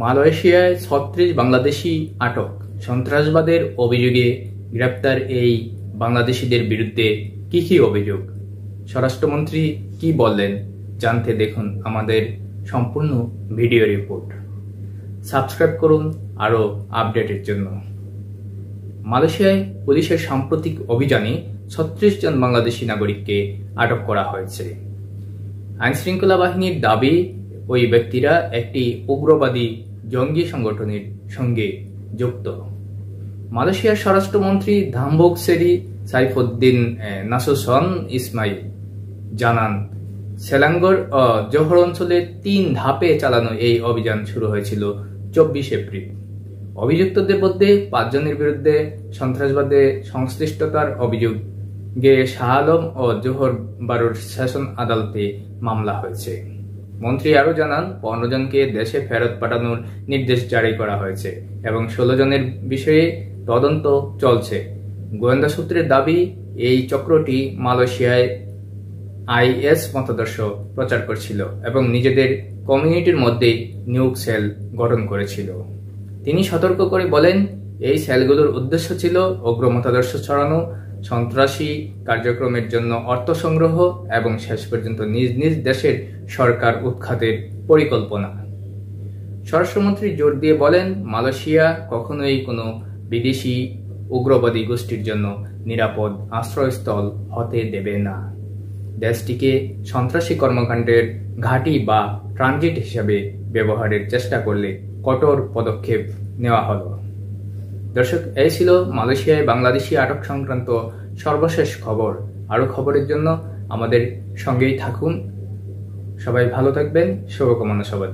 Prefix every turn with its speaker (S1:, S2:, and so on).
S1: মালয়েশিয়ায় ৩৬ বাংলাদেশি আটক। সন্ত্রাসবাদের অভিযোগে গ্রেপ্তার এই বাংলাদেশিদের বিরুদ্ধে কি কি অভিযোগ, স্বরাষ্ট্রমন্ত্রী কি বললেন, জানতে দেখুন আমাদের সম্পূর্ণ ভিডিও রিপোর্ট। সাবস্ক্রাইব করুন আরও আপডেটের জন্য। মালয়েশিয়ায় পুলিশের সাম্প্রতিক অভিযানে ৩৬ জন বাংলাদেশি নাগরিককে আটক করা হয়েছে। আইনশৃঙ্খলা বাহিনীর দাবি, ওই ব্যক্তিরা একটি উগ্রবাদী জঙ্গি সংগঠনের সঙ্গে যুক্ত। মালয়েশিয়ার স্বরাষ্ট্রমন্ত্রী ধাম্বুক সেরি সাইফুদ্দিন নাসুসন ইসমাইল জানান, সেলাঙ্গর ও জোহর অঞ্চলে ৩ ধাপে চালানো এই অভিযান শুরু হয়েছিল ২৪ এপ্রিল। অভিযুক্তদের মধ্যে ৫ জনের বিরুদ্ধে সন্ত্রাসবাদে সংশ্লিষ্টতার অভিযোগে শাহ আলম ও জোহর বারুর সেশন আদালতে মামলা হয়েছে। মন্ত্রী আরও জানান, ১৫ জনকে দেশে ফেরত পাঠানোর নির্দেশ জারি করা হয়েছে এবং ১৬ জনের বিষয়ে তদন্ত চলছে। গোয়েন্দা সূত্রের দাবি, এই চক্রটি মালয়েশিয়ায় আইএস মতাদর্শ প্রচার করছিল এবং নিজেদের কমিউনিটির মধ্যেই নিয়োগ সেল গঠন করেছিল। তিনি সতর্ক করে বলেন, এই সেলগুলোর উদ্দেশ্য ছিল উগ্র মতাদর্শ ছড়ানো, সন্ত্রাসী কার্যক্রমের জন্য অর্থ সংগ্রহ এবং শেষ পর্যন্ত নিজ নিজ দেশের সরকার উৎখাতের পরিকল্পনা। স্বরাষ্ট্রমন্ত্রী জোর দিয়ে বলেন, মালয়েশিয়া কখনোই কোনো বিদেশি উগ্রবাদী গোষ্ঠীর জন্য নিরাপদ আশ্রয়স্থল হতে দেবে না। দেশটিকে সন্ত্রাসী কর্মকাণ্ডের ঘাঁটি বা ট্রানজিট হিসাবে ব্যবহারের চেষ্টা করলে কঠোর পদক্ষেপ নেওয়া হলো। দর্শক, এই ছিল মালয়েশিয়ায় বাংলাদেশি আটক সংক্রান্ত সর্বশেষ খবর। আরও খবরের জন্য আমাদের সঙ্গেই থাকুন। সবাই ভালো থাকবেন, শুভকামনা সবার।